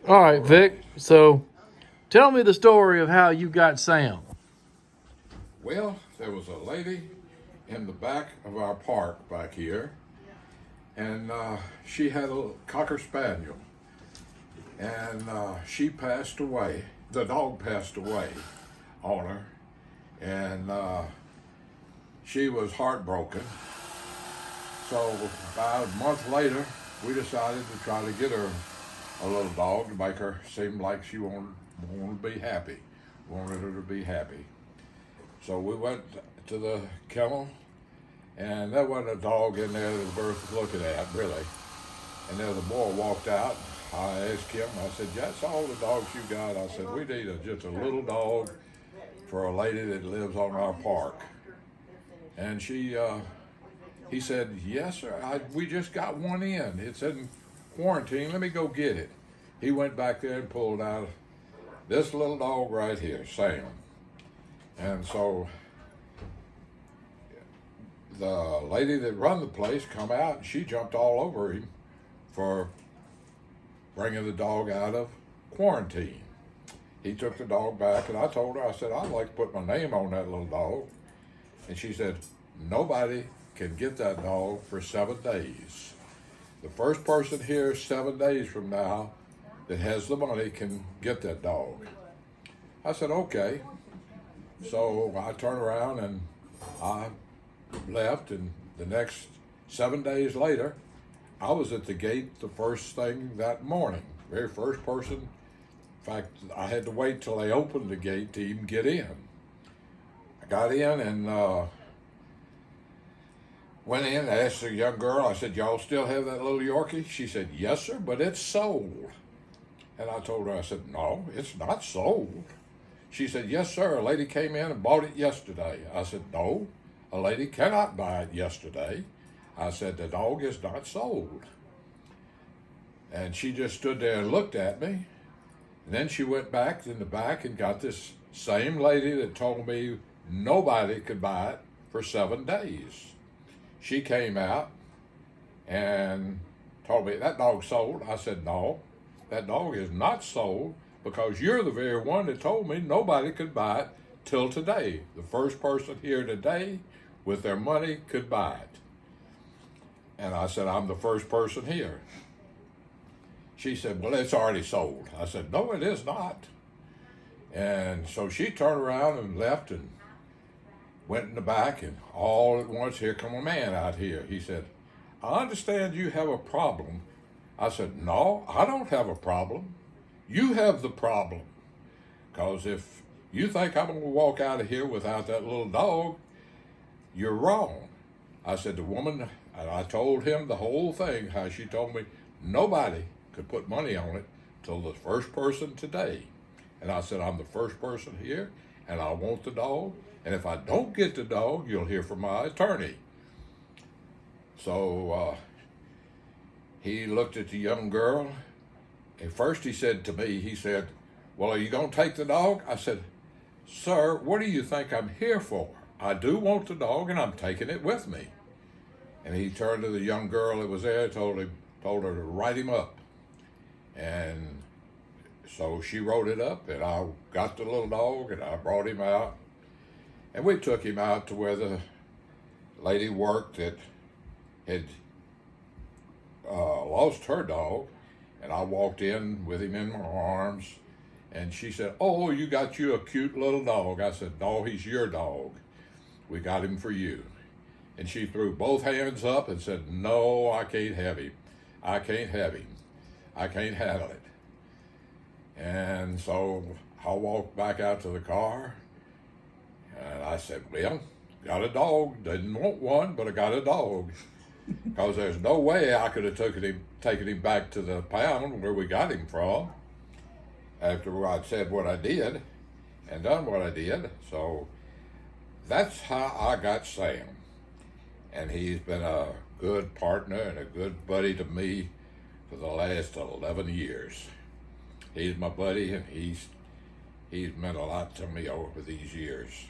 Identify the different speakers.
Speaker 1: All right, Vic. So tell me the story of how you got Sam.
Speaker 2: Well, there was a lady in the back of our park back here, and she had a cocker spaniel, and she passed away. The dog passed away on her, and she was heartbroken. So about a month later, we decided to try to get her a little dog to make her seem like she wanted to be happy, wanted her to be happy. So we went to the kennel, and there wasn't a dog in there that was worth looking at, really. And then the boy walked out. I asked him, I said, that's all the dogs you got? I said, we need just a little dog for a lady that lives on our park. And he said, yes, sir, we just got one in. It's in quarantine. Let me go get it. He went back there and pulled out this little dog right here, Sam. And so the lady that run the place come out and she jumped all over him for bringing the dog out of quarantine. He took the dog back, and I told her, I said, I'd like to put my name on that little dog. And she said, nobody can get that dog for 7 days. The first person here 7 days from now that has the money can get that dog. I said, okay. So I turned around and I left, and the next 7 days later, I was at the gate the first thing that morning, very first person. In fact, I had to wait till they opened the gate to even get in. I got in and went in, asked the young girl, I said, y'all still have that little Yorkie? She said, yes, sir, but it's sold. And I told her, I said, no, it's not sold. She said, yes, sir, a lady came in and bought it yesterday. I said, no, a lady cannot buy it yesterday. I said, the dog is not sold. And she just stood there and looked at me. And then she went back in the back and got this same lady that told me nobody could buy it for 7 days. She came out and told me, that dog's sold. I said, no, that dog is not sold because you're the very one that told me nobody could buy it till today. The first person here today with their money could buy it. And I said, I'm the first person here. She said, well, it's already sold. I said, no, it is not. And so she turned around and left and went in the back, and all at once, here come a man out here. He said, I understand you have a problem. I said, no, I don't have a problem. You have the problem. Because if you think I'm going to walk out of here without that little dog, you're wrong. I said, the woman, and I told him the whole thing, how she told me nobody could put money on it till the first person today. And I said, I'm the first person here, and I want the dog. And if I don't get the dog, you'll hear from my attorney. So he looked at the young girl. At first he said to me, he said, well, are you going to take the dog? I said, sir, what do you think I'm here for? I do want the dog, and I'm taking it with me. And he turned to the young girl that was there, told her to write him up. And so she wrote it up, and I got the little dog, and I brought him out. And we took him out to where the lady worked that had lost her dog. And I walked in with him in my arms. And she said, oh, you got you a cute little dog. I said, no, he's your dog. We got him for you. And she threw both hands up and said, no, I can't have him. I can't have him. I can't handle it. And so I walked back out to the car. And I said, well, got a dog. Didn't want one, but I got a dog. Because there's no way I could have taken him back to the pound where we got him from after I'd said what I did and done what I did. So that's how I got Sam. And he's been a good partner and a good buddy to me for the last 11 years. He's my buddy, and he's meant a lot to me over these years.